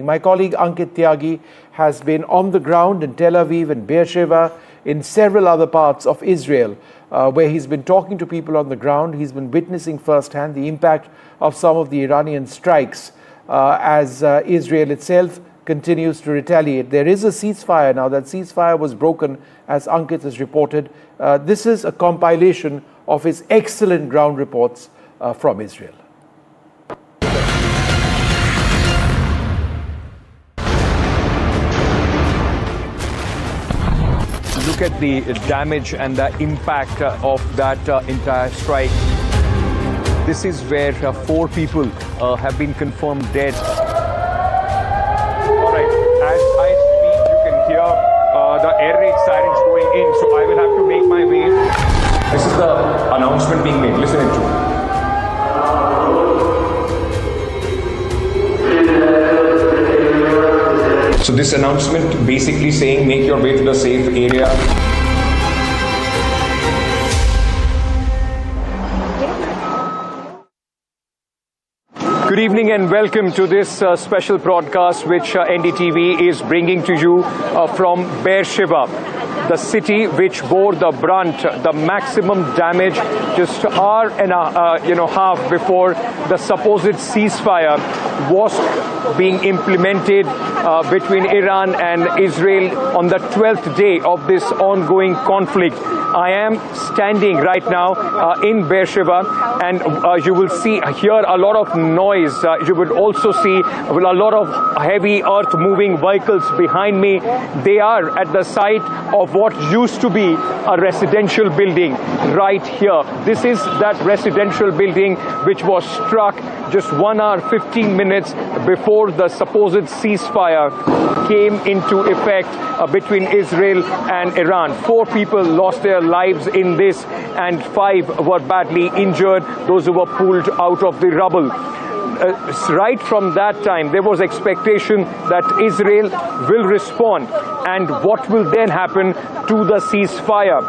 My colleague Ankit Tyagi has been on the ground in Tel Aviv and Be'er Sheva, in several other parts of Israel, where he's been talking to people on the ground. He's been witnessing firsthand the impact of some of the Iranian strikes as Israel itself continues to retaliate. There is a ceasefire now. That ceasefire was broken, as Ankit has reported. This is a compilation of his excellent ground reports from Israel. Look at the damage and the impact of that entire strike. This is where 4 people have been confirmed dead. All right, as I speak, you can hear the air raid sirens going in, so I will have to make my way. This is the announcement being made. Listen to it. So this announcement basically saying make your way to the safe area. Good evening and welcome to this special broadcast which NDTV is bringing to you from Be'er Sheva, the city which bore the brunt, the maximum damage just an hour and a half before the supposed ceasefire was being implemented between Iran and Israel on the 12th day of this ongoing conflict. I am standing right now in Be'er Sheva, and you will hear a lot of noise. You will also see a lot of heavy earth moving vehicles behind me. They are at the site of what used to be a residential building right here. This is that residential building which was struck just 1 hour 15 minutes before the supposed ceasefire came into effect between Israel and Iran. 4 people lost their lives in this and 5 were badly injured, those who were pulled out of the rubble. Right from that time, there was expectation that Israel will respond. And what will then happen to the ceasefire?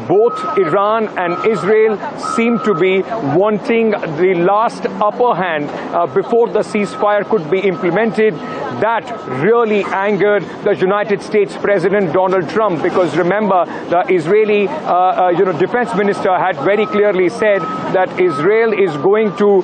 Both Iran and Israel seem to be wanting the last upper hand before the ceasefire could be implemented. That really angered the United States President Donald Trump, because remember, the Israeli defense minister had very clearly said that Israel is going to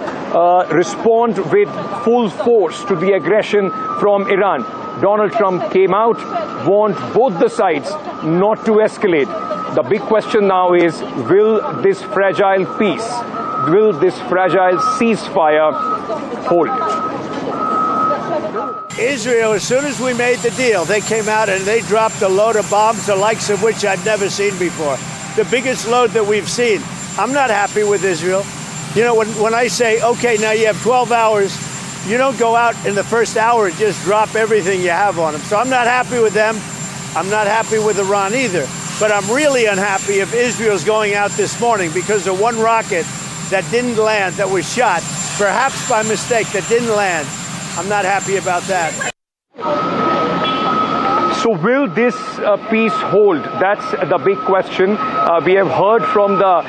respond with full force to the aggression from Iran. Donald Trump came out, warned both the sides not to escalate. The big question now is, will this fragile peace, will this fragile ceasefire hold? Israel, as soon as we made the deal, they came out and they dropped a load of bombs, the likes of which I'd never seen before. The biggest load that we've seen. I'm not happy with Israel. You know, when I say, okay, now you have 12 hours, you don't go out in the first hour and just drop everything you have on them. So I'm not happy with them. I'm not happy with Iran either. But I'm really unhappy if Israel's going out this morning because of one rocket that didn't land, that was shot, perhaps by mistake, that didn't land. I'm not happy about that. So will this peace hold? That's the big question. We have heard from the,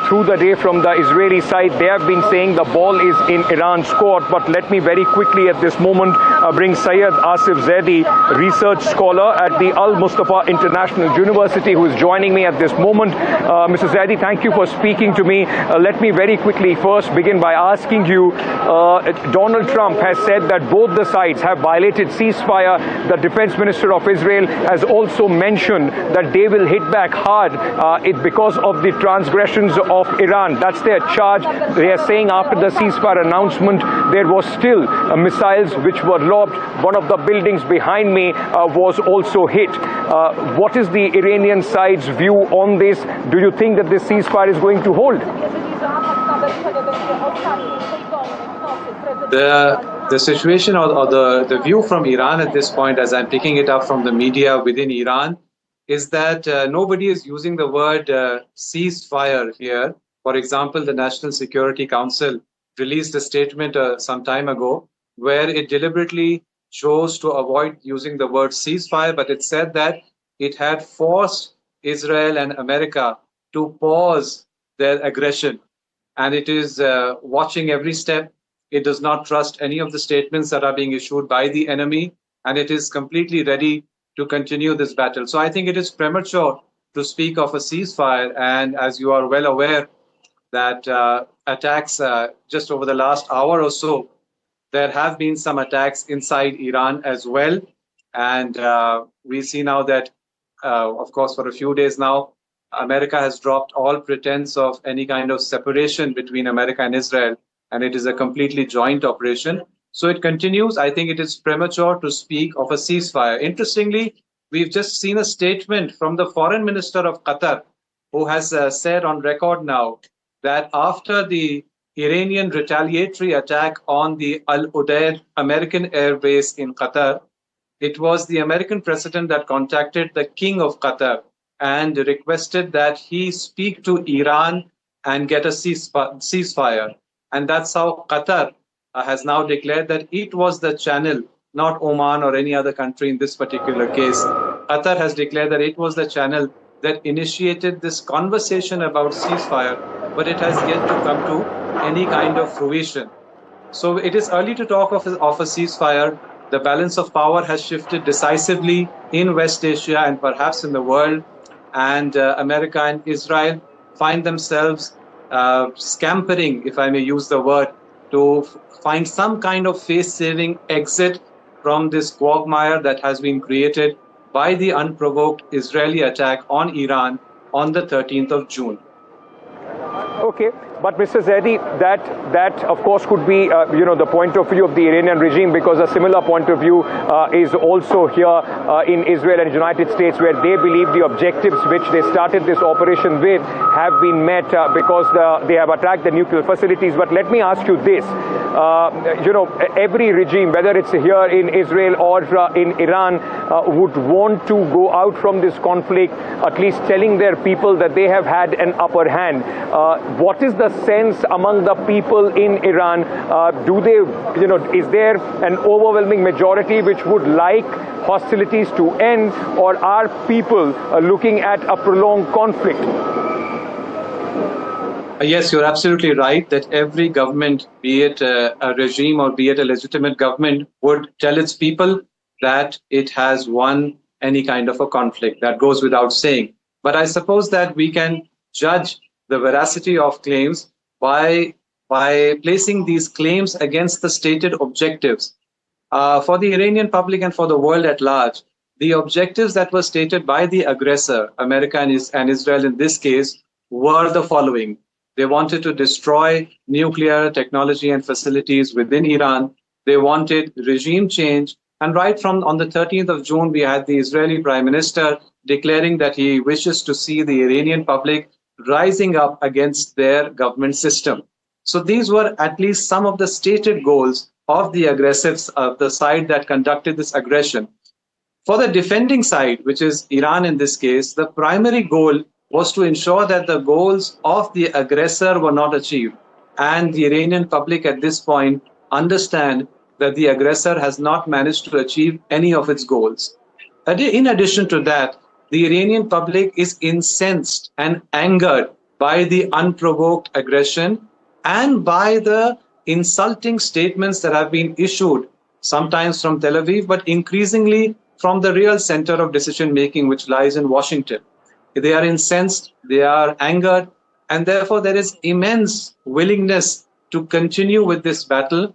through the day from the Israeli side, they have been saying the ball is in Iran's court. But let me very quickly at this moment bring Syed Asif Zaidi, research scholar at the Al-Mustafa International University, who is joining me at this moment. Mr. Zaidi, thank you for speaking to me. Let me very quickly first begin by asking you, Donald Trump has said that both the sides have violated ceasefire. The defense minister of Israel has also mentioned that they will hit back hard because of the transgressions of Iran. That's their charge. They are saying after the ceasefire announcement, there was still missiles which were lobbed. One of the buildings behind me was also hit. What is the Iranian side's view on this? Do you think that this ceasefire is going to hold? The situation or the view from Iran at this point, as I'm picking it up from the media within Iran, is that nobody is using the word ceasefire here. For example, the National Security Council released a statement some time ago where it deliberately chose to avoid using the word ceasefire, but it said that it had forced Israel and America to pause their aggression. And it is watching every step. It does not trust any of the statements that are being issued by the enemy, and it is completely ready to continue this battle. So I think it is premature to speak of a ceasefire. And as you are well aware, that attacks just over the last hour or so, there have been some attacks inside Iran as well. And we see now that, of course, for a few days now, America has dropped all pretense of any kind of separation between America and Israel, and it is a completely joint operation. So it continues. I think it is premature to speak of a ceasefire. Interestingly, we've just seen a statement from the foreign minister of Qatar, who has said on record now that after the Iranian retaliatory attack on the Al Udeid American Air Base in Qatar, it was the American president that contacted the King of Qatar and requested that he speak to Iran and get a ceasefire. And that's how Qatar has now declared that it was the channel, not Oman or any other country in this particular case. Qatar has declared that it was the channel that initiated this conversation about ceasefire, but it has yet to come to any kind of fruition. So it is early to talk of a ceasefire. The balance of power has shifted decisively in West Asia and perhaps in the world. And America and Israel find themselves scampering, if I may use the word, to find some kind of face-saving exit from this quagmire that has been created by the unprovoked Israeli attack on Iran on the 13th of June. Okay, but Mr. Zaidi, that of course could be the point of view of the Iranian regime, because a similar point of view is also here in Israel and United States, where they believe the objectives which they started this operation with have been met because they have attacked the nuclear facilities. But let me ask you this: every regime, whether it's here in Israel or in Iran, would want to go out from this conflict at least telling their people that they have had an upper hand. What is the sense among the people in Iran? Do they, is there an overwhelming majority which would like hostilities to end, or are people looking at a prolonged conflict? Yes, you're absolutely right that every government, be it a regime or be it a legitimate government, would tell its people that it has won any kind of a conflict. That goes without saying. But I suppose that we can judge the veracity of claims by placing these claims against the stated objectives. For the Iranian public and for the world at large, the objectives that were stated by the aggressor, America and Israel in this case, were the following. They wanted to destroy nuclear technology and facilities within Iran. They wanted regime change. And right from on the 13th of June, we had the Israeli Prime Minister declaring that he wishes to see the Iranian public rising up against their government system. So these were at least some of the stated goals of the aggressives, of the side that conducted this aggression. For the defending side, which is Iran in this case, the primary goal was to ensure that the goals of the aggressor were not achieved. And the Iranian public at this point understand that the aggressor has not managed to achieve any of its goals. In addition to that, the Iranian public is incensed and angered by the unprovoked aggression and by the insulting statements that have been issued, sometimes from Tel Aviv, but increasingly from the real center of decision-making, which lies in Washington. They are incensed, they are angered, and therefore there is immense willingness to continue with this battle.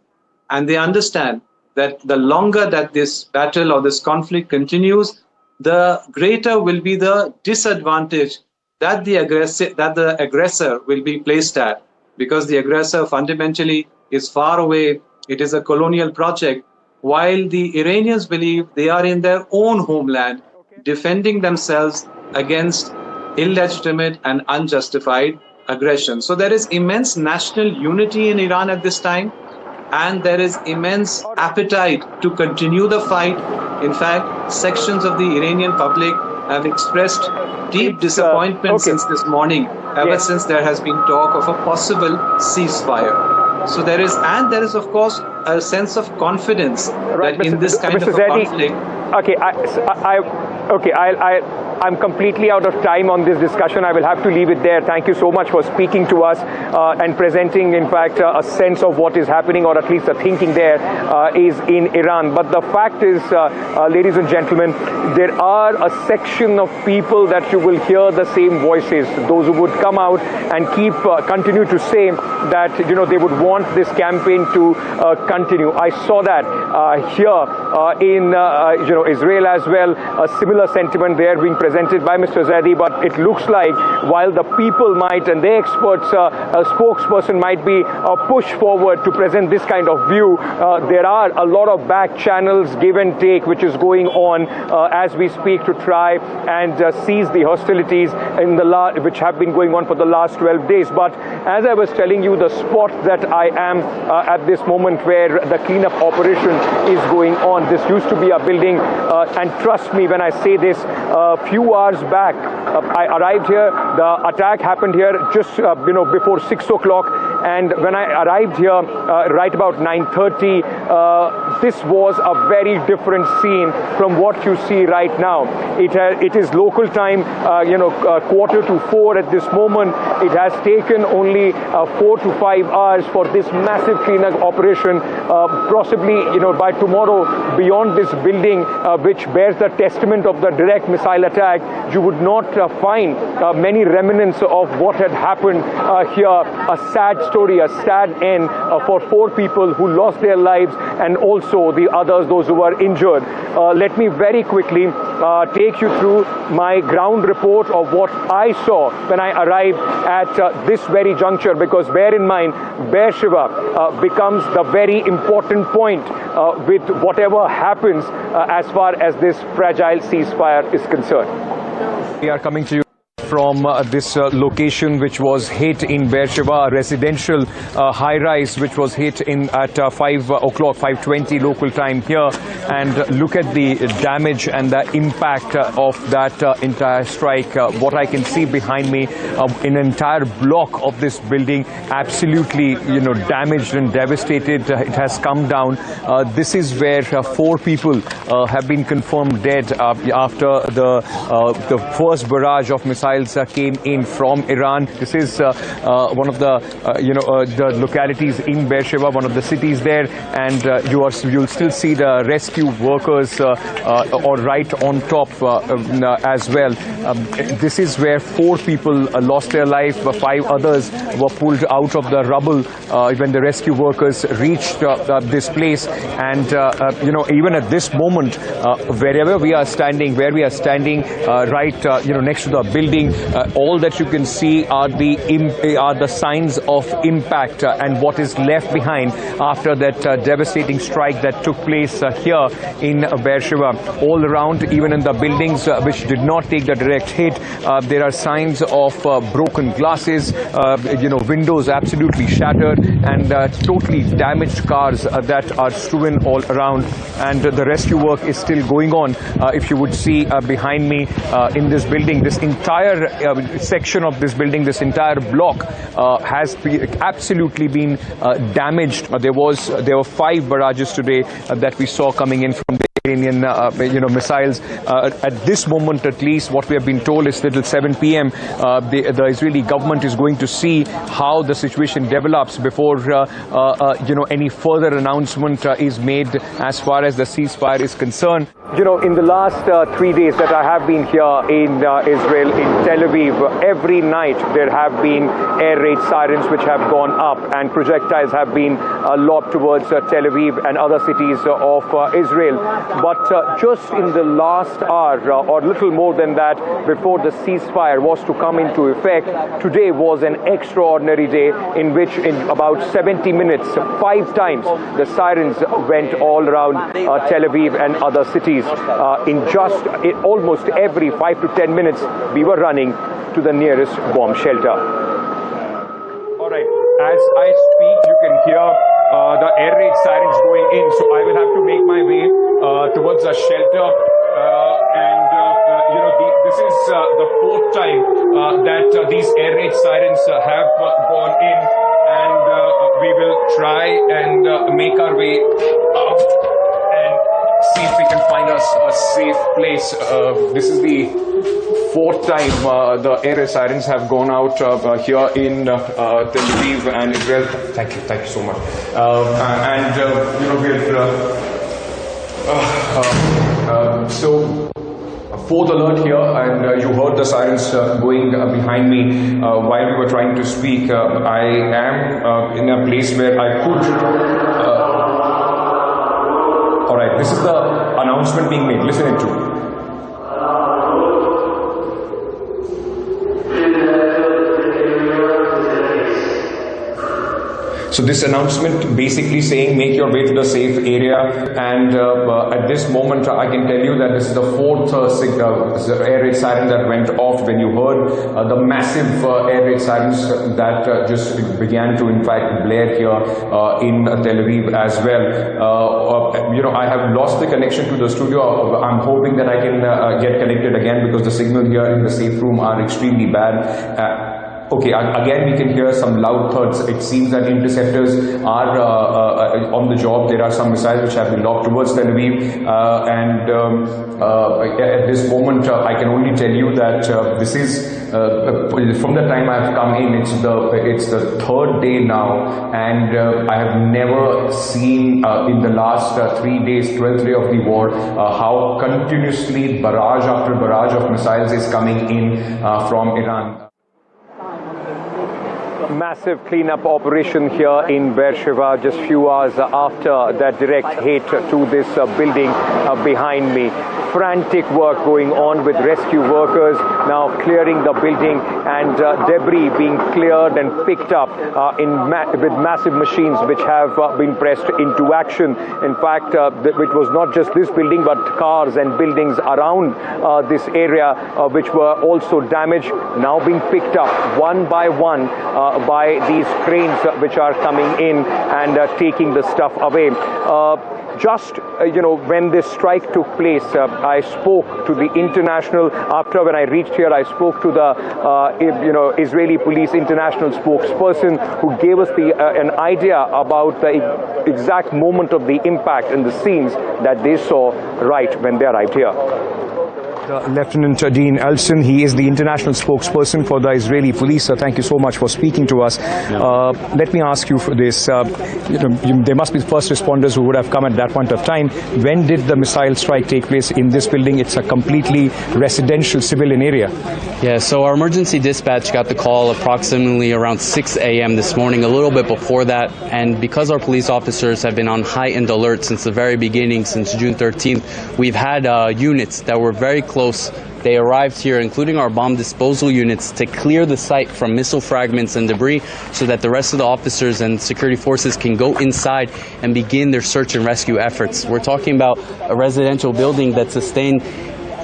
And they understand that the longer that this battle or this conflict continues, the greater will be the disadvantage that the aggressor will be placed at, because the aggressor fundamentally is far away. It is a colonial project, while the Iranians believe they are in their own homeland, defending themselves against illegitimate and unjustified aggression. So there is immense national unity in Iran at this time, and there is immense appetite to continue the fight. In fact, sections of the Iranian public have expressed deep disappointment since this morning, ever since there has been talk of a possible ceasefire. So there is of course a sense of confidence that in this kind of a conflict. Okay, I'm completely out of time on this discussion. I will have to leave it there. Thank you so much for speaking to us and presenting, in fact, a sense of what is happening, or at least the thinking there is in Iran. But the fact is, ladies and gentlemen, there are a section of people that you will hear the same voices, those who would come out and continue to say that, you know, they would want this campaign to continue. I saw that here in Israel as well, a similar sentiment there being presented by Mr. Zaidi, but it looks like while the people might, and the experts, a spokesperson might be pushed forward to present this kind of view, there are a lot of back channels, give and take, which is going on as we speak to try and cease the hostilities which have been going on for the last 12 days. But as I was telling you, the spot that I am at this moment where the cleanup operation is going on, this used to be a building, and trust me when I say this, a few hours back, I arrived here, the attack happened here just before 6 o'clock, and when I arrived here right about 9:30, this was a very different scene from what you see right now. It is local time, 3:45 at this moment. It has taken only 4 to 5 hours for this massive cleanup operation. Possibly, by tomorrow, beyond this building, which bears the testament of the direct missile attack, you would not find many remnants of what had happened here. A sad story, a sad end for 4 people who lost their lives, and also the others, those who were injured. Let me very quickly take you through my ground report of what I saw when I arrived at this very juncture, because bear in mind, Be'er Sheva becomes the very important point with whatever happens as far as this fragile ceasefire is concerned. We are coming to you from this location which was hit in Be'er Sheva, a residential high-rise which was hit at 5 o'clock, 5:20 local time here. And look at the damage and the impact of that entire strike. What I can see behind me, an entire block of this building absolutely, damaged and devastated. It has come down. This is where 4 people have been confirmed dead after the first barrage of missiles came in from Iran. This is one of the localities in Be'er Sheva, one of the cities there, and you'll still see the rescue workers or right on top as well. This is where 4 people lost their life. 5 others were pulled out of the rubble when the rescue workers reached this place. And even at this moment, where we are standing right next to the building, all that you can see are the signs of impact and what is left behind after that devastating strike that took place here in Be'er Sheva. All around, even in the buildings which did not take the direct hit, there are signs of broken glasses, windows absolutely shattered, and totally damaged cars that are strewn all around. And the rescue work is still going on. If you would see behind me in this building, this entire section of this building, this entire block has absolutely been damaged. There were 5 barrages today that we saw coming in from the Iranian missiles. At this moment, at least, what we have been told is that till 7 p.m. The Israeli government is going to see how the situation develops before any further announcement is made as far as the ceasefire is concerned. In the last 3 days that I have been here in Israel, in Tel Aviv, every night there have been air raid sirens which have gone up, and projectiles have been lobbed towards Tel Aviv and other cities of Israel. But just in the last hour, or little more than that, before the ceasefire was to come into effect, today was an extraordinary day in which in about 70 minutes, 5 times, the sirens went all around Tel Aviv and other cities. In just almost every 5 to 10 minutes, we were running to the nearest bomb shelter. All right, as I speak, you can hear the air raid sirens going in, so I will have to make my way towards the shelter. This is the 4th time that these air raid sirens have gone in, and we will try and make our way out and see if we can find us a safe place. This is the fourth time the air sirens have gone out here in Tel Aviv and Israel. Thank you so much. So fourth alert here, and you heard the sirens going behind me while we were trying to speak. I am in a place where I could. All right, this is the announcement being made. Listen it to. So this announcement basically saying make your way to the safe area, and at this moment I can tell you that this is the fourth air raid siren that went off when you heard the massive air raid sirens that just began to in fact blare here in Tel Aviv as well. I have lost the connection to the studio. I'm hoping that I can get connected again because the signal here in the safe room are extremely bad. Okay, again we can hear some loud thuds. It seems that interceptors are on the job. There are some missiles which have been lobbed towards Tel Aviv, and at this moment I can only tell you that this is from the time I've come in. It's the third day now, and I have never seen in the last 3 days, 12th day of the war, how continuously barrage after barrage of missiles is coming in from Iran. Massive cleanup operation here in Be'er Sheva just few hours after that direct hit to this building behind me. Frantic work going on with rescue workers now clearing the building, and debris being cleared and picked up with massive machines which have been pressed into action. In fact, it was not just this building but cars and buildings around this area which were also damaged, now being picked up one by one by these cranes which are coming in and taking the stuff away. When this strike took place, I spoke to the international, when I reached here, I spoke to the Israeli police international spokesperson who gave us an idea about the exact moment of the impact and the scenes that they saw right when they arrived here. Lieutenant Dean Elson, he is the international spokesperson for the Israeli police. Thank you so much for speaking to us. Let me ask you for this. There must be first responders who would have come at that point of time. When did the missile strike take place in this building? It's a completely residential civilian area. Yeah, so our emergency dispatch got the call approximately around 6 a.m. this morning, a little bit before that. And because our police officers have been on heightened alert since the very beginning, since June 13th, we've had units that were very close. They arrived here, including our bomb disposal units, to clear the site from missile fragments and debris so that the rest of the officers and security forces can go inside and begin their search and rescue efforts. We're talking about a residential building that sustained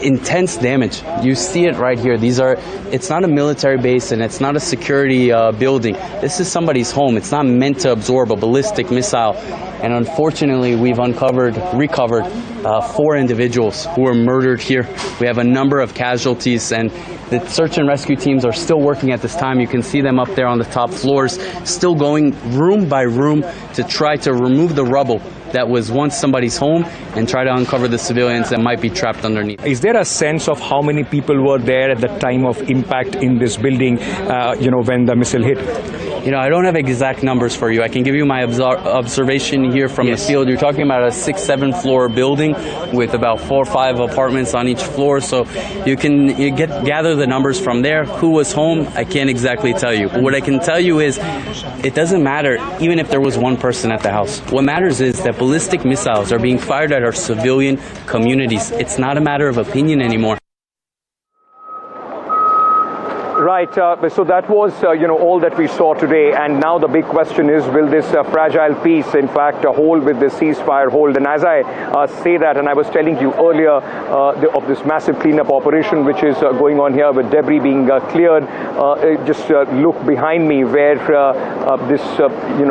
intense damage. You see it right here. It's not a military base and it's not a security building. This is somebody's home. It's not meant to absorb a ballistic missile. And unfortunately, we've recovered 4 individuals who were murdered here. We have a number of casualties, and the search and rescue teams are still working at this time. You can see them up there on the top floors, still going room by room to try to remove the rubble that was once somebody's home and try to uncover the civilians that might be trapped underneath. Is there a sense of how many people were there at the time of impact in this building, when the missile hit? I don't have exact numbers for you. I can give you my observation here from the field. You're talking about a 6-7 floor building with about 4 or 5 apartments on each floor. So you gather the numbers from there. Who was home? I can't exactly tell you. But what I can tell you is it doesn't matter even if there was one person at the house. What matters is that ballistic missiles are being fired at our civilian communities. It's not a matter of opinion anymore. Right, so that was, all that we saw today, and now the big question is, will this fragile peace, in fact, hold with the ceasefire hold? And as I say that, and I was telling you earlier of this massive cleanup operation which is going on here with debris being cleared, just look behind me where this,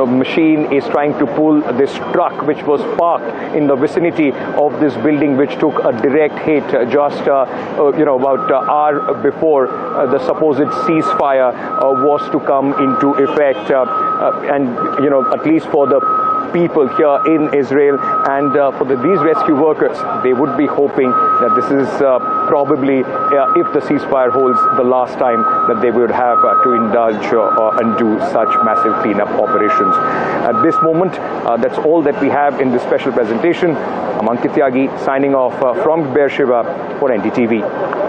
machine is trying to pull this truck which was parked in the vicinity of this building which took a direct hit just, about an hour before the supposed ceasefire was to come into effect, and at least for the people here in Israel. And for these rescue workers, they would be hoping that this is probably, if the ceasefire holds, the last time that they would have to indulge and do such massive cleanup operations. At this moment, that's all that we have in this special presentation. I'm Ankit Tyagi, signing off from Beersheba for NDTV.